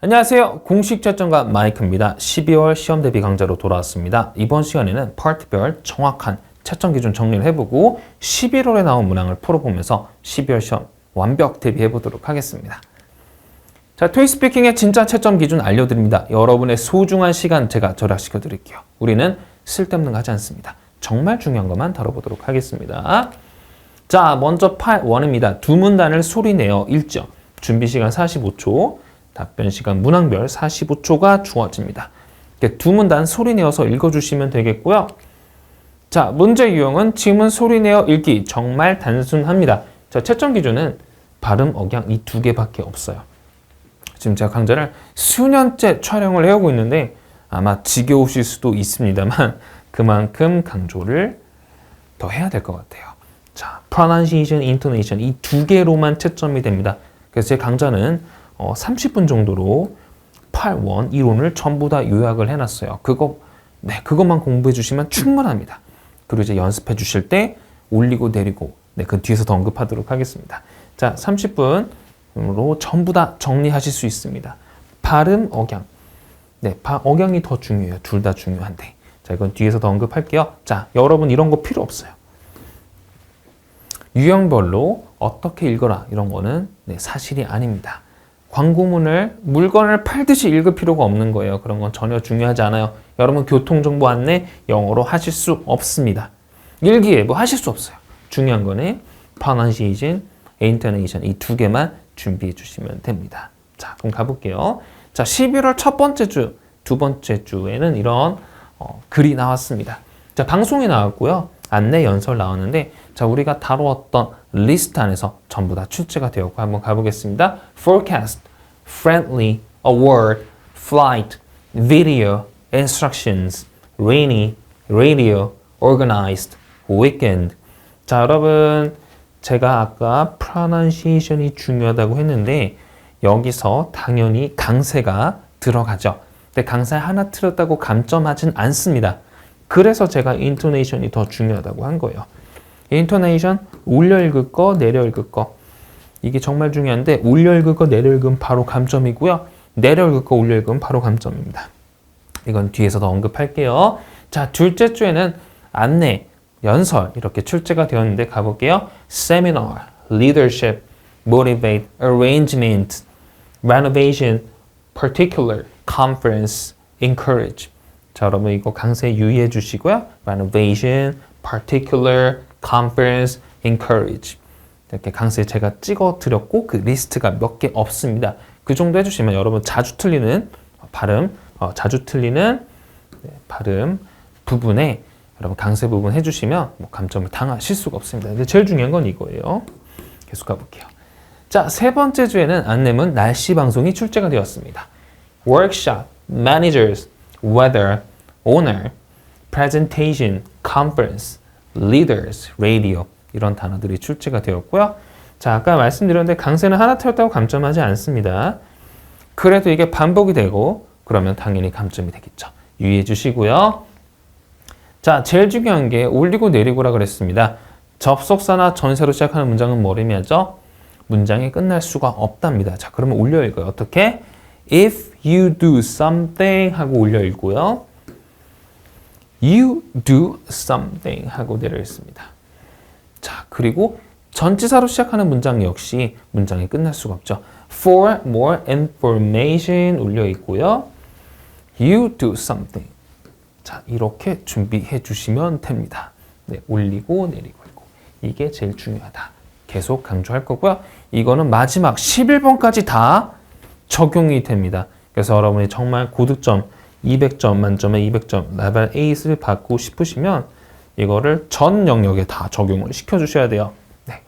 안녕하세요. 공식 채점가 마이크입니다. 12월 시험 대비 강좌로 돌아왔습니다. 이번 시간에는 파트별 정확한 채점 기준 정리를 해보고 11월에 나온 문항을 풀어보면서 12월 시험 완벽 대비해보도록 하겠습니다. 자, 토익스피킹의 진짜 채점 기준 알려드립니다. 여러분의 소중한 시간 제가 절약시켜 드릴게요. 우리는 쓸데없는 거 하지 않습니다. 정말 중요한 것만 다뤄보도록 하겠습니다. 자, 먼저 Part 1입니다. 두 문단을 소리내어 읽죠. 준비 시간 45초, 답변 시간 문항별 45초가 주어집니다. 두 문단 소리내어서 읽어주시면 되겠고요. 자, 문제 유형은 지문 소리내어 읽기 정말 단순합니다. 자, 채점 기준은 발음, 억양 이 두 개밖에 없어요. 지금 제가 강좌를 수년째 촬영을 해오고 있는데 아마 지겨우실 수도 있습니다만 그만큼 강조를 더 해야 될 것 같아요. 자, pronunciation, intonation 이 두 개로만 채점이 됩니다. 그래서 제 강좌는 30분 정도로 Part 1 이론을 전부 다 요약을 해놨어요. 그것만 공부해 주시면 충분합니다. 그리고 이제 연습해 주실 때 올리고 내리고 그 뒤에서 더 언급하도록 하겠습니다. 자, 30분으로 전부 다 정리하실 수 있습니다. 발음, 억양. 억양이 더 중요해요. 둘 다 중요한데. 자, 이건 뒤에서 더 언급할게요. 자, 여러분 이런 거 필요 없어요. 유형별로 어떻게 읽어라 이런 거는 사실이 아닙니다. 광고문을 물건을 팔듯이 읽을 필요가 없는 거예요. 그런 건 전혀 중요하지 않아요. 여러분 교통정보 안내 영어로 하실 수 없습니다. 일기예보 하실 수 없어요. 중요한 거는 pronunciation, intonation 이 두 개만 준비해 주시면 됩니다. 자, 그럼 가볼게요. 자, 11월 첫 번째 주, 두 번째 주에는 이런 글이 나왔습니다. 자, 방송이 나왔고요. 안내 연설 나왔는데 자, 우리가 다루었던 리스트 안에서 전부 다 출제가 되었고 한번 가보겠습니다. Forecast, friendly, award, flight, video, instructions, rainy, radio, organized, weekend. 자, 여러분 제가 아까 pronunciation이 중요하다고 했는데 여기서 당연히 강세가 들어가죠. 근데 강세 하나 틀렸다고 감점하진 않습니다. 그래서 제가 intonation이 더 중요하다고 한 거예요. intonation, 올려 읽을 거, 내려 읽을 거. 이게 정말 중요한데 올려 읽을 거, 내려 읽으면 바로 감점이고요. 내려 읽을 거, 올려 읽으면 바로 감점입니다. 이건 뒤에서 더 언급할게요. 자, 둘째 주에는 안내, 연설 이렇게 출제가 되었는데 가볼게요. Seminar, leadership, motivate, arrangement, renovation, particular, conference, encourage. 자, 여러분 이거 강세 유의해 주시고요. renovation, particular, conference, encourage. 이렇게 강세 제가 찍어 드렸고 그 리스트가 몇 개 없습니다. 그 정도 해주시면 여러분 자주 틀리는 발음, 발음 부분에 여러분 강세 부분 해주시면 감점을 당하실 수가 없습니다. 근데 제일 중요한 건 이거예요. 계속 가볼게요. 자, 세 번째 주에는 안내문 날씨 방송이 출제가 되었습니다. workshop, managers, weather, owner, presentation, conference, leaders, radio 이런 단어들이 출제가 되었고요. 자, 아까 말씀드렸는데 강세는 하나 틀렸다고 감점하지 않습니다. 그래도 이게 반복이 되고 그러면 당연히 감점이 되겠죠. 유의해 주시고요. 자, 제일 중요한 게 올리고 내리고라 그랬습니다. 접속사나 전세로 시작하는 문장은 뭘 의미하죠? 문장이 끝날 수가 없답니다. 자, 그러면 올려 읽어요. 어떻게? If you do something 하고 올려 읽고요. You do something 하고 내려 읽습니다. 자, 그리고 전치사로 시작하는 문장 역시 문장이 끝날 수가 없죠. For more information 올려 있고요. You do something. 자, 이렇게 준비해 주시면 됩니다. 올리고 내리고 있고. 이게 제일 중요하다. 계속 강조할 거고요. 이거는 마지막 11번까지 다 적용이 됩니다. 그래서 여러분이 정말 고득점 200점 만점에 200점 레벨 에이스를 받고 싶으시면 이거를 전 영역에 다 적용을 시켜주셔야 돼요.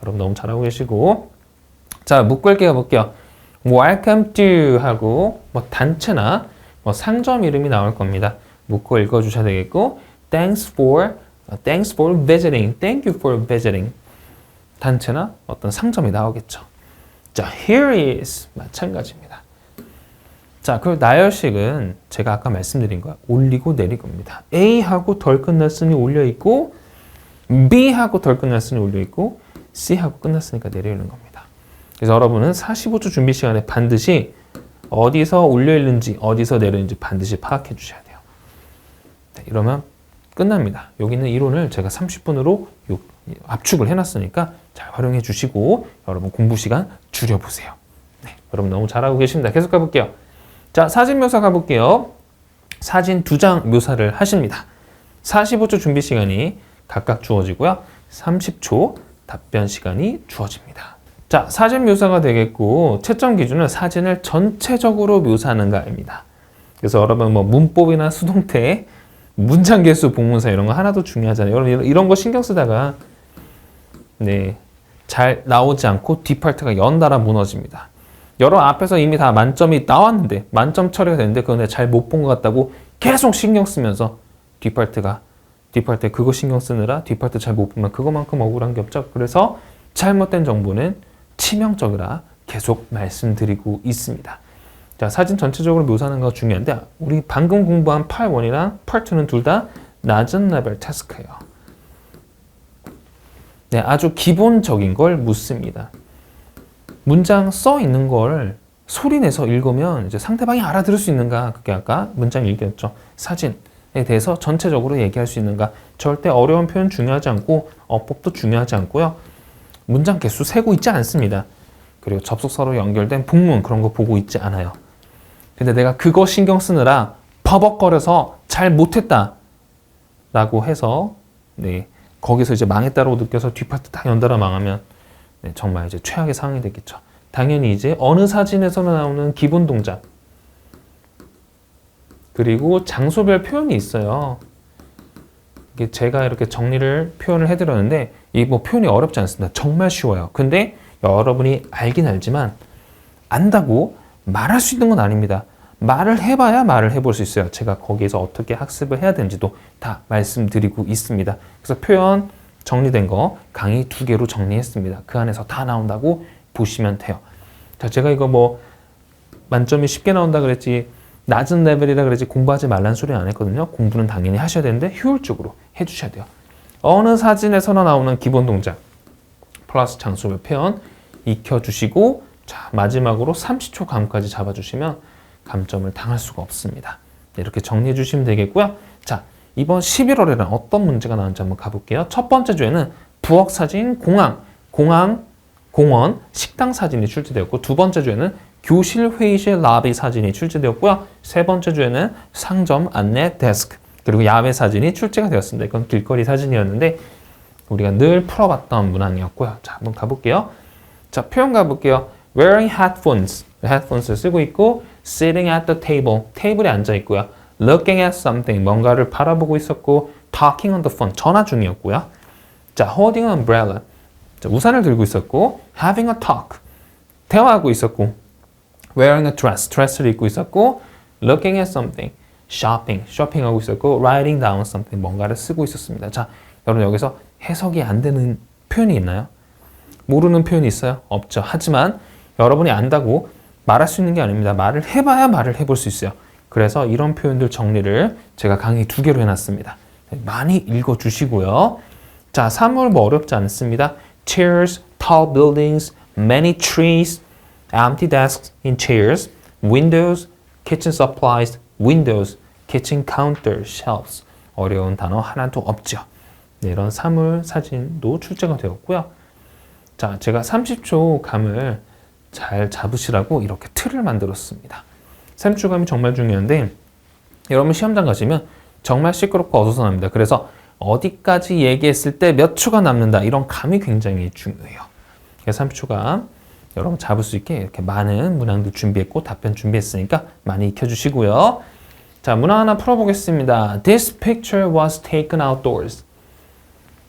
여러분 너무 잘하고 계시고 자, 묶을게요. 볼게요. Welcome to 하고 단체나 상점 이름이 나올 겁니다. 묶고 읽어주셔야 되겠고 Thanks for visiting. Thank you for visiting. 단체나 어떤 상점이 나오겠죠. 자, here is 마찬가지입니다. 자, 그 나열식은 제가 아까 말씀드린 거야. 올리고 내리고입니다. A하고 덜 끝났으니 올려 있고 B하고 덜 끝났으니 올려 있고 C하고 끝났으니까 내려 있는 겁니다. 그래서 여러분은 45초 준비 시간에 반드시 어디서 올려있는지 어디서 내려있는지 반드시 파악해 주셔야 돼요. 네, 이러면 끝납니다. 여기 있는 이론을 제가 30분으로 압축을 해놨으니까 잘 활용해 주시고 여러분 공부 시간 줄여보세요. 네, 여러분 너무 잘하고 계십니다. 계속 가볼게요. 자, 사진 묘사 가볼게요. 사진 2장 묘사를 하십니다. 45초 준비 시간이 각각 주어지고요. 30초 답변 시간이 주어집니다. 자, 사진 묘사가 되겠고 채점 기준은 사진을 전체적으로 묘사하는가입니다. 그래서 여러분 뭐 문법이나 수동태, 문장 개수, 복문사 이런 거 하나도 중요하잖아요. 여러분 이런 거 신경 쓰다가 네, 잘 나오지 않고 뒷파트가 연달아 무너집니다. 여러분 앞에서 이미 다 만점이 나왔는데 만점 처리가 됐는데 그건 잘 못 본 것 같다고 계속 신경 쓰면서 뒷파트 그거 신경 쓰느라 뒷파트 잘 못 보면 그거만큼 억울한 게 없죠. 그래서 잘못된 정보는 치명적이라 계속 말씀드리고 있습니다. 자, 사진 전체적으로 묘사하는 거 중요한데 우리 방금 공부한 Part 1이랑 Part 2는 둘 다 낮은 레벨 태스크예요. 네, 아주 기본적인 걸 묻습니다. 문장 써 있는 걸 소리 내서 읽으면 이제 상대방이 알아들을 수 있는가? 그게 아까 문장 읽기였죠. 사진에 대해서 전체적으로 얘기할 수 있는가? 절대 어려운 표현 중요하지 않고 어법도 중요하지 않고요. 문장 개수 세고 있지 않습니다. 그리고 접속사로 연결된 복문 그런 거 보고 있지 않아요. 근데 내가 그거 신경 쓰느라 버벅거려서 잘 못했다 라고 해서 네, 거기서 이제 망했다고 느껴서 뒷파트 다 연달아 망하면 네, 정말 이제 최악의 상황이 되겠죠. 당연히 이제 어느 사진에서나 나오는 기본 동작 그리고 장소별 표현이 있어요. 이게 제가 이렇게 정리를 표현을 해드렸는데 이 뭐 표현이 어렵지 않습니다. 정말 쉬워요. 근데 여러분이 알긴 알지만 안다고 말할 수 있는 건 아닙니다. 말을 해봐야 말을 해볼 수 있어요. 제가 거기에서 어떻게 학습을 해야 되는지도 다 말씀드리고 있습니다. 그래서 표현 정리된 거 강의 2개로 정리했습니다. 그 안에서 다 나온다고 보시면 돼요. 자, 제가 이거 뭐 만점이 쉽게 나온다 그랬지 낮은 레벨이라 그랬지 공부하지 말란 소리 안 했거든요. 공부는 당연히 하셔야 되는데 효율적으로 해주셔야 돼요. 어느 사진에서나 나오는 기본 동작 플러스 장소별 표현 익혀주시고 자, 마지막으로 30초 감까지 잡아주시면 감점을 당할 수가 없습니다. 네, 이렇게 정리해 주시면 되겠고요. 자, 이번 11월에는 어떤 문제가 나왔는지 한번 가볼게요. 첫 번째 주에는 부엌 사진, 공원, 식당 사진이 출제되었고 두 번째 주에는 교실, 회의실, 라비 사진이 출제되었고요. 세 번째 주에는 상점, 안내, 데스크 그리고 야외 사진이 출제가 되었습니다. 이건 길거리 사진이었는데 우리가 늘 풀어봤던 문항이었고요. 자, 한번 가볼게요. 자, 표현 가볼게요. Wearing headphones, 헤드폰스를 쓰고 있고 sitting at the table, 테이블에 앉아 있고요. Looking at something, 뭔가를 바라보고 있었고 talking on the phone, 전화 중이었고요. 자, holding an umbrella, 자, 우산을 들고 있었고 having a talk, 대화하고 있었고 wearing a dress, 드레스를 입고 있었고 looking at something, 쇼핑하고 있었고 writing down something, 뭔가를 쓰고 있었습니다. 자, 여러분 여기서 해석이 안 되는 표현이 있나요? 모르는 표현이 있어요? 없죠. 하지만 여러분이 안다고 말할 수 있는 게 아닙니다. 말을 해봐야 말을 해볼 수 있어요. 그래서 이런 표현들 정리를 제가 강의 2개로 해놨습니다. 많이 읽어주시고요. 자, 사물 뭐 어렵지 않습니다. Chairs, tall buildings, many trees, empty desks in chairs, windows, kitchen supplies, windows, kitchen counter, shelves. 어려운 단어 하나도 없죠. 네, 이런 사물 사진도 출제가 되었고요. 자, 제가 30초 감을 잘 잡으시라고 이렇게 틀을 만들었습니다. 30초 감이 정말 중요한데 여러분 시험장 가시면 정말 시끄럽고 어수선합니다. 그래서 어디까지 얘기했을 때 몇 초가 남는다 이런 감이 굉장히 중요해요. 그래서 30초 감 여러분 잡을 수 있게 이렇게 많은 문항들 준비했고 답변 준비했으니까 많이 익혀주시고요. 자, 문항 하나 풀어보겠습니다. This picture was taken outdoors.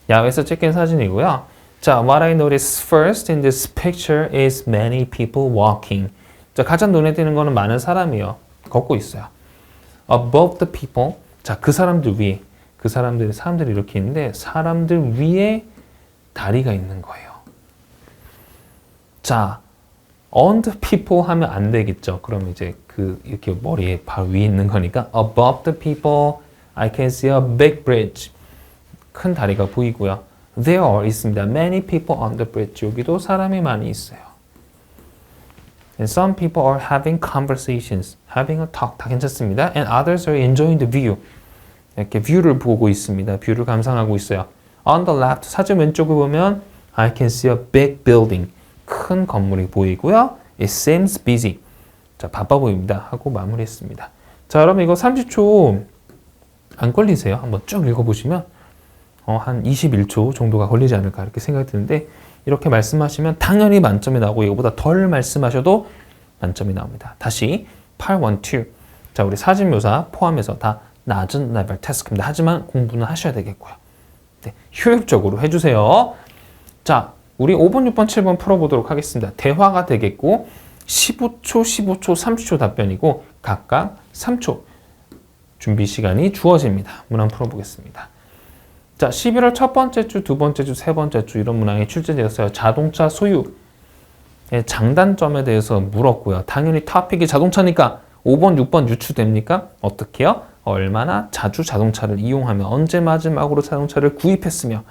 야외에서 찍힌 사진이고요. 자, what I noticed first in this picture is many people walking. 자, 가장 눈에 띄는 거는 많은 사람이요. 걷고 있어요. Above the people. 자, 그 사람들 위에. 사람들이 이렇게 있는데 사람들 위에 다리가 있는 거예요. 자, on the people 하면 안 되겠죠. 그럼 이제 이렇게 머리에 바로 위에 있는 거니까 above the people, I can see a big bridge. 큰 다리가 보이고요. There 있습니다. Many people on the bridge. 여기도 사람이 많이 있어요. And some people are having conversations. Having a talk. 다 괜찮습니다. And others are enjoying the view. 이렇게 뷰를 보고 있습니다. 뷰를 감상하고 있어요. On the left, 사진 왼쪽을 보면 I can see a big building. 큰 건물이 보이고요. It seems busy. 자, 바빠 보입니다. 하고 마무리했습니다. 자, 여러분 이거 30초 안 걸리세요? 한번 쭉 읽어보시면 한 21초 정도가 걸리지 않을까 이렇게 생각이 드는데 이렇게 말씀하시면 당연히 만점이 나오고 이거보다 덜 말씀하셔도 만점이 나옵니다. 다시 812. 자, 우리 사진 묘사 포함해서 다 낮은 레벨 태스크입니다. 하지만 공부는 하셔야 되겠고요. 네, 효율적으로 해주세요. 자, 우리 5번, 6번, 7번 풀어보도록 하겠습니다. 대화가 되겠고 15초, 15초, 30초 답변이고 각각 3초 준비 시간이 주어집니다. 문항 풀어보겠습니다. 자, 11월 첫 번째 주, 두 번째 주, 세 번째 주 이런 문항이 출제되었어요. 자동차 소유의 장단점에 대해서 물었고요. 당연히 토픽이 자동차니까 5번, 6번 유추됩니까? 어떻게 해요? 얼마나 자주 자동차를 이용하며 언제 마지막으로 자동차를 구입했으며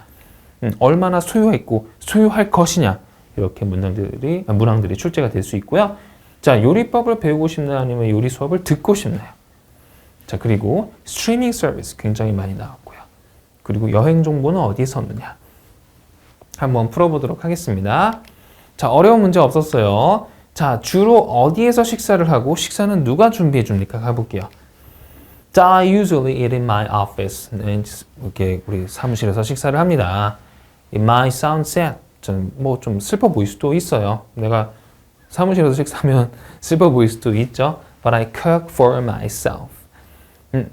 얼마나 소유했고 소유할 것이냐 이렇게 문항들이 출제가 될 수 있고요. 자, 요리법을 배우고 싶나요? 아니면 요리 수업을 듣고 싶나요? 자, 그리고 스트리밍 서비스 굉장히 많이 나왔고요. 그리고 여행 정보는 어디에 썼느냐 한번 풀어보도록 하겠습니다. 자, 어려운 문제 없었어요. 자, 주로 어디에서 식사를 하고 식사는 누가 준비해 줍니까? 가볼게요. 자, I usually eat in my office. 이렇게 우리 사무실에서 식사를 합니다. It might sound sad. 좀 슬퍼 보일 수도 있어요. 내가 사무실에서 식사하면 슬퍼 보일 수도 있죠. But I cook for myself.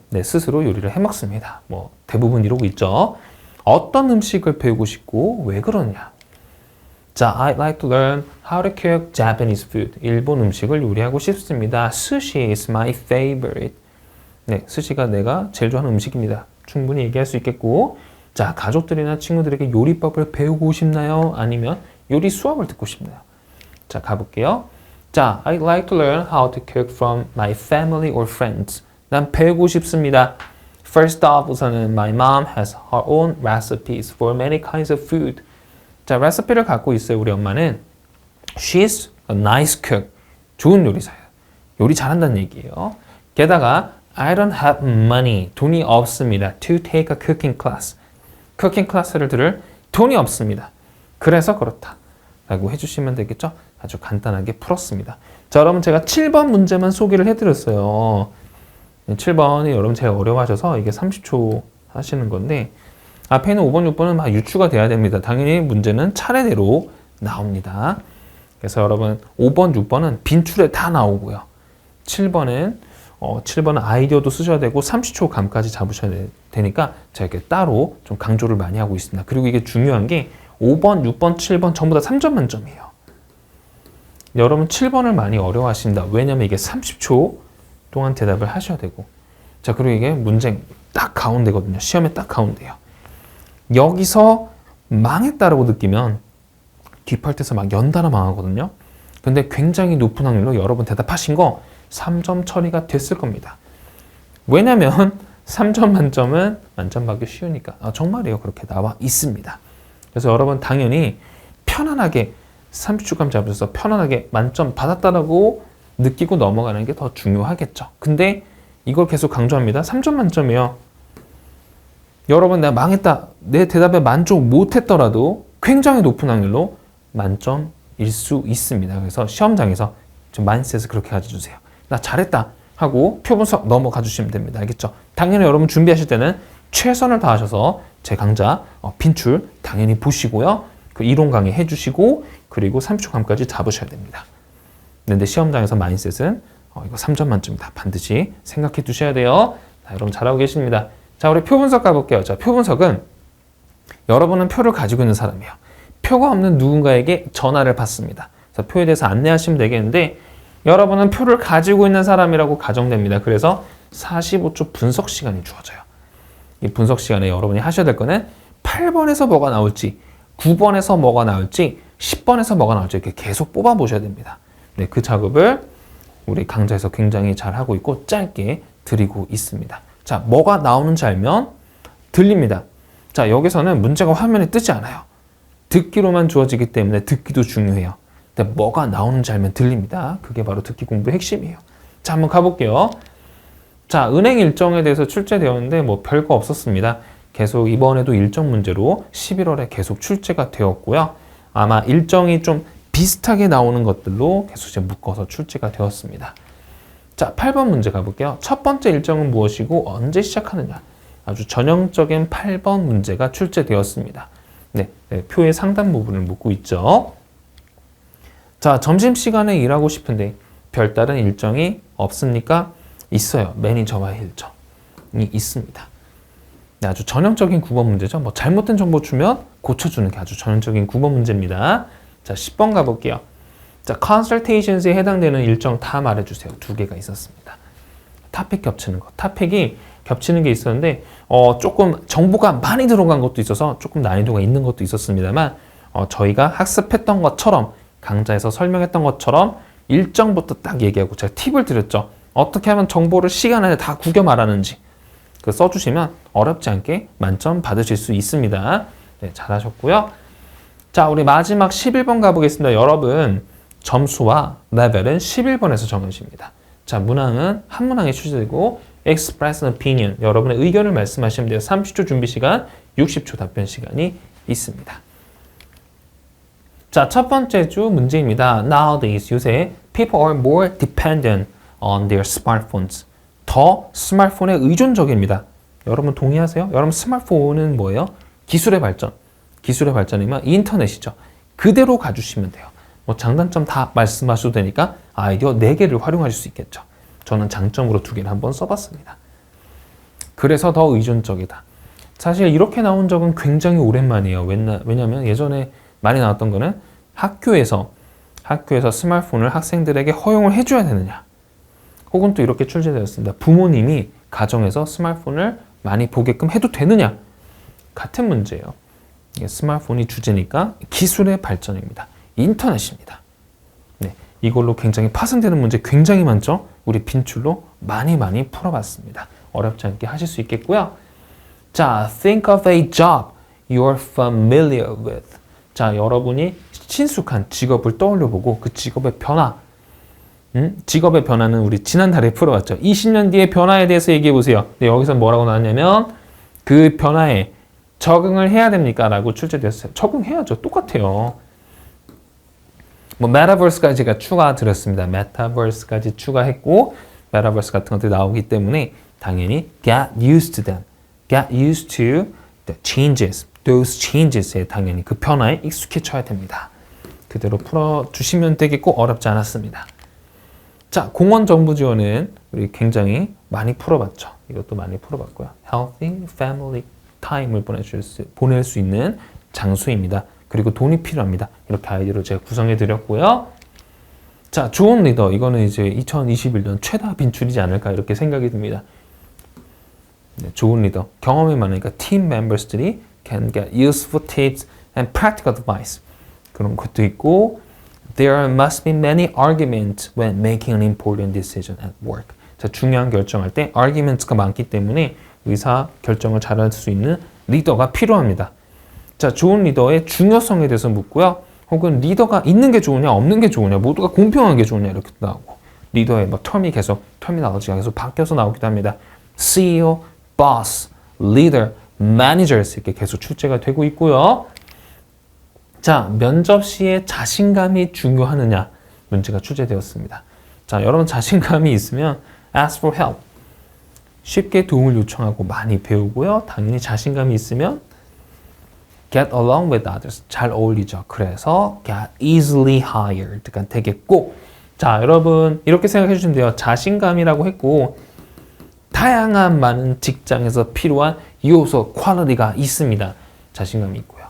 네, 스스로 요리를 해 먹습니다. 뭐 대부분 이러고 있죠. 어떤 음식을 배우고 싶고 왜 그러냐? 자, I'd like to learn how to cook Japanese food. 일본 음식을 요리하고 싶습니다. Sushi is my favorite. 네, 스시가 내가 제일 좋아하는 음식입니다. 충분히 얘기할 수 있겠고, 자, 가족들이나 친구들에게 요리법을 배우고 싶나요? 아니면 요리 수업을 듣고 싶나요? 자, 가볼게요. 자, I'd like to learn how to cook from my family or friends. 난 배우고 싶습니다. First off, 우선은 my mom has her own recipes for many kinds of food. 자, 레시피를 갖고 있어요. 우리 엄마는 She's a nice cook. 좋은 요리사예요. 요리 잘한다는 얘기예요. 게다가 I don't have money. 돈이 없습니다. To take a cooking class. 쿠킹 클래스를 들을 돈이 없습니다. 그래서 그렇다. 라고 해주시면 되겠죠? 아주 간단하게 풀었습니다. 자, 여러분 제가 7번 문제만 소개를 해드렸어요. 7번이 여러분 제일 어려워하셔서 이게 30초 하시는 건데 앞에 있는 5번, 6번은 막 유추가 돼야 됩니다. 당연히 문제는 차례대로 나옵니다. 그래서 여러분 5번, 6번은 빈출에 다 나오고요. 7번은 아이디어도 쓰셔야 되고 30초 감까지 잡으셔야 되니까 제가 이렇게 따로 좀 강조를 많이 하고 있습니다. 그리고 이게 중요한 게 5번, 6번, 7번 전부 다 3점 만점이에요. 여러분 7번을 많이 어려워하신다. 왜냐면 이게 30초 동안 대답을 하셔야 되고 자, 그리고 이게 문제 딱 가운데거든요. 시험에 딱 가운데요. 여기서 망했다라고 느끼면 뒷팔트에서 막 연달아 망하거든요. 근데 굉장히 높은 확률로 여러분 대답하신 거 3점 처리가 됐을 겁니다. 왜냐면 3점 만점은 만점 받기 쉬우니까. 정말이에요. 그렇게 나와 있습니다. 그래서 여러분 당연히 편안하게 30초감 잡으셔서 편안하게 만점 받았다라고 느끼고 넘어가는 게 더 중요하겠죠. 근데 이걸 계속 강조합니다. 3점 만점이요. 여러분 내가 망했다. 내 대답에 만족 못했더라도 굉장히 높은 확률로 만점일 수 있습니다. 그래서 시험장에서 좀 마인드셋을 그렇게 가져주세요. 나 잘했다 하고 표 분석 넘어가 주시면 됩니다. 알겠죠? 당연히 여러분 준비하실 때는 최선을 다하셔서 제 강좌 빈출 당연히 보시고요. 그 이론 강의 해주시고 그리고 30초 감까지 잡으셔야 됩니다. 근데 시험장에서 마인드셋은 이거 3점 만점이다. 반드시 생각해 두셔야 돼요. 자, 여러분 잘하고 계십니다. 자, 우리 표 분석 가볼게요. 자, 표 분석은 여러분은 표를 가지고 있는 사람이에요. 표가 없는 누군가에게 전화를 받습니다. 그래서 표에 대해서 안내하시면 되겠는데 여러분은 표를 가지고 있는 사람이라고 가정됩니다. 그래서 45초 분석 시간이 주어져요. 이 분석 시간에 여러분이 하셔야 될 거는 8번에서 뭐가 나올지 9번에서 뭐가 나올지 10번에서 뭐가 나올지 이렇게 계속 뽑아 보셔야 됩니다. 네, 그 작업을 우리 강좌에서 굉장히 잘 하고 있고 짧게 드리고 있습니다. 자, 뭐가 나오는지 알면 들립니다. 자, 여기서는 문제가 화면에 뜨지 않아요. 듣기로만 주어지기 때문에 듣기도 중요해요. 근데 뭐가 나오는지 알면 들립니다. 그게 바로 듣기 공부의 핵심이에요. 자, 한번 가볼게요. 자, 은행 일정에 대해서 출제되었는데 뭐 별거 없었습니다. 계속 이번에도 일정 문제로 11월에 계속 출제가 되었고요. 아마 일정이 좀 비슷하게 나오는 것들로 계속 이제 묶어서 출제가 되었습니다. 자, 8번 문제 가볼게요. 첫 번째 일정은 무엇이고 언제 시작하느냐. 아주 전형적인 8번 문제가 출제되었습니다. 네, 표의 상단 부분을 묻고 있죠. 자, 점심시간에 일하고 싶은데 별다른 일정이 없습니까? 있어요. 매니저와의 일정이 있습니다. 네, 아주 전형적인 9번 문제죠. 뭐 잘못된 정보 주면 고쳐주는 게 아주 전형적인 9번 문제입니다. 자, 10번 가볼게요. 자, consultations에 해당되는 일정 다 말해주세요. 두 개가 있었습니다. 토픽 겹치는 거. 토픽이 겹치는 게 있었는데 조금 정보가 많이 들어간 것도 있어서 조금 난이도가 있는 것도 있었습니다만 저희가 학습했던 것처럼 강좌에서 설명했던 것처럼 일정부터 딱 얘기하고 제가 팁을 드렸죠. 어떻게 하면 정보를 시간 안에 다 구겨 말하는지 그 써주시면 어렵지 않게 만점 받으실 수 있습니다. 네, 잘하셨고요. 자, 우리 마지막 11번 가보겠습니다. 여러분, 점수와 레벨은 11번에서 정해집니다. 자, 문항은 한 문항에 출제되고 express an opinion, 여러분의 의견을 말씀하시면 돼요. 30초 준비 시간, 60초 답변 시간이 있습니다. 자, 첫 번째 주 문제입니다. Nowadays, 요새 people are more dependent on their smartphones. 더 스마트폰에 의존적입니다. 여러분 동의하세요? 여러분 스마트폰은 뭐예요? 기술의 발전. 기술의 발전이면 인터넷이죠. 그대로 가주시면 돼요. 뭐 장단점 다 말씀하셔도 되니까 아이디어 4개를 활용하실 수 있겠죠. 저는 장점으로 2개를 한번 써봤습니다. 그래서 더 의존적이다. 사실 이렇게 나온 적은 굉장히 오랜만이에요. 왜냐면 예전에 많이 나왔던 거는 학교에서 스마트폰을 학생들에게 허용을 해줘야 되느냐. 혹은 또 이렇게 출제되었습니다. 부모님이 가정에서 스마트폰을 많이 보게끔 해도 되느냐. 같은 문제예요. 스마트폰이 주제니까 기술의 발전입니다. 인터넷입니다. 네, 이걸로 굉장히 파생되는 문제 굉장히 많죠? 우리 빈출로 많이 풀어봤습니다. 어렵지 않게 하실 수 있겠고요. 자, think of a job you're familiar with. 자, 여러분이 친숙한 직업을 떠올려보고 그 직업의 변화, 직업의 변화는 우리 지난달에 풀어봤죠. 20년 뒤의 변화에 대해서 얘기해보세요. 근데 여기서 뭐라고 나왔냐면 그 변화에 적응을 해야 됩니까? 라고 출제되었어요. 적응해야죠. 똑같아요. 뭐 메타버스까지 제가 추가드렸습니다. 메타버스까지 추가했고 메타버스 같은 것들이 나오기 때문에 당연히 get used to them. get used to the changes. those changes에 당연히 그 변화에 익숙해져야 됩니다. 그대로 풀어주시면 되겠고 어렵지 않았습니다. 자, 공원 정부 지원은 우리 굉장히 많이 풀어봤죠. 이것도 많이 풀어봤고요. Healthy Family Time을 보낼 수 있는 장소입니다. 그리고 돈이 필요합니다. 이렇게 아이디어를 제가 구성해 드렸고요. 자, 좋은 리더. 이거는 이제 2021년 최다 빈출이지 않을까 이렇게 생각이 듭니다. 네, 좋은 리더. 경험이 많으니까 team members들이 can get useful tips and practical advice. 그런 것도 있고 There must be many arguments when making an important decision at work. 자, 중요한 결정할 때 arguments가 많기 때문에 의사 결정을 잘할 수 있는 리더가 필요합니다. 자, 좋은 리더의 중요성에 대해서 묻고요. 혹은 리더가 있는 게 좋으냐 없는 게 좋으냐 모두가 공평한 게 좋으냐 이렇게 나오고 리더의 막 터미널로지가 계속 바뀌어서 나오기도 합니다. CEO, boss, leader, managers 이렇게 계속 출제가 되고 있고요. 자, 면접 시에 자신감이 중요하느냐 문제가 출제되었습니다. 자, 여러분 자신감이 있으면 ask for help. 쉽게 도움을 요청하고 많이 배우고요. 당연히 자신감이 있으면 get along with others. 잘 어울리죠. 그래서 get easily hired가 되겠고 자, 여러분 이렇게 생각해 주시면 돼요. 자신감이라고 했고 다양한 많은 직장에서 필요한 요소, 퀄리티가 있습니다. 자신감이 있고요.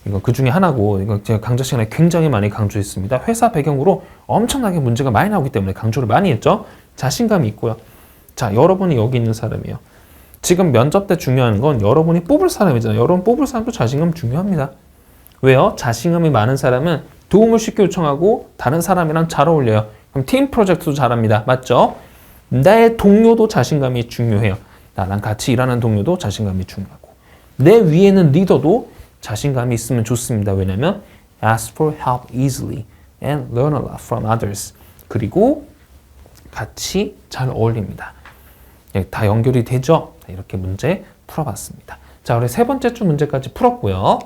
이거 그 중에 하나고 이거 제가 강좌 시간에 굉장히 많이 강조했습니다. 회사 배경으로 엄청나게 문제가 많이 나오기 때문에 강조를 많이 했죠. 자신감이 있고요. 자, 여러분이 여기 있는 사람이에요. 지금 면접 때 중요한 건 여러분이 뽑을 사람이잖아요. 여러분 뽑을 사람도 자신감 중요합니다. 왜요? 자신감이 많은 사람은 도움을 쉽게 요청하고 다른 사람이랑 잘 어울려요. 그럼 팀 프로젝트도 잘합니다. 맞죠? 내 동료도 자신감이 중요해요. 나랑 같이 일하는 동료도 자신감이 중요하고 내 위에는 리더도 자신감이 있으면 좋습니다. 왜냐면 ask for help easily. and learn a lot from others. 그리고 같이 잘 어울립니다. 다 연결이 되죠? 이렇게 문제 풀어봤습니다. 자, 우리 세 번째 주 문제까지 풀었고요.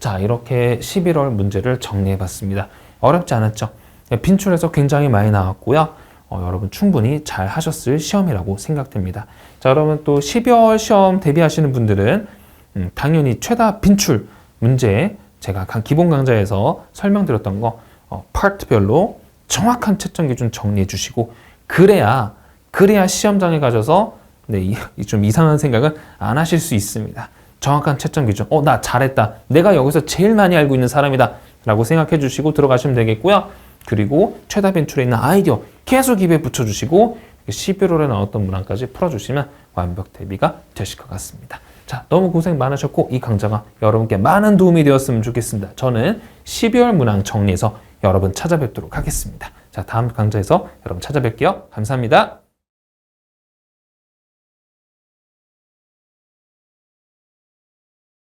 자, 이렇게 11월 문제를 정리해봤습니다. 어렵지 않았죠? 빈출에서 굉장히 많이 나왔고요. 여러분 충분히 잘 하셨을 시험이라고 생각됩니다. 자, 그러면 또 12월 시험 대비하시는 분들은 당연히 최다 빈출 문제 제가 기본 강좌에서 설명드렸던 거 파트별로 정확한 채점 기준 정리해 주시고 그래야 시험장에 가셔서 좀 이상한 생각은 안 하실 수 있습니다. 정확한 채점 기준. 나 잘했다. 내가 여기서 제일 많이 알고 있는 사람이다. 라고 생각해 주시고 들어가시면 되겠고요. 그리고 최다 빈출에 있는 아이디어 계속 입에 붙여주시고 11월에 나왔던 문항까지 풀어주시면 완벽 대비가 되실 것 같습니다. 자, 너무 고생 많으셨고 이 강좌가 여러분께 많은 도움이 되었으면 좋겠습니다. 저는 12월 문항 정리해서 여러분 찾아뵙도록 하겠습니다. 자, 다음 강좌에서 여러분 찾아뵐게요. 감사합니다.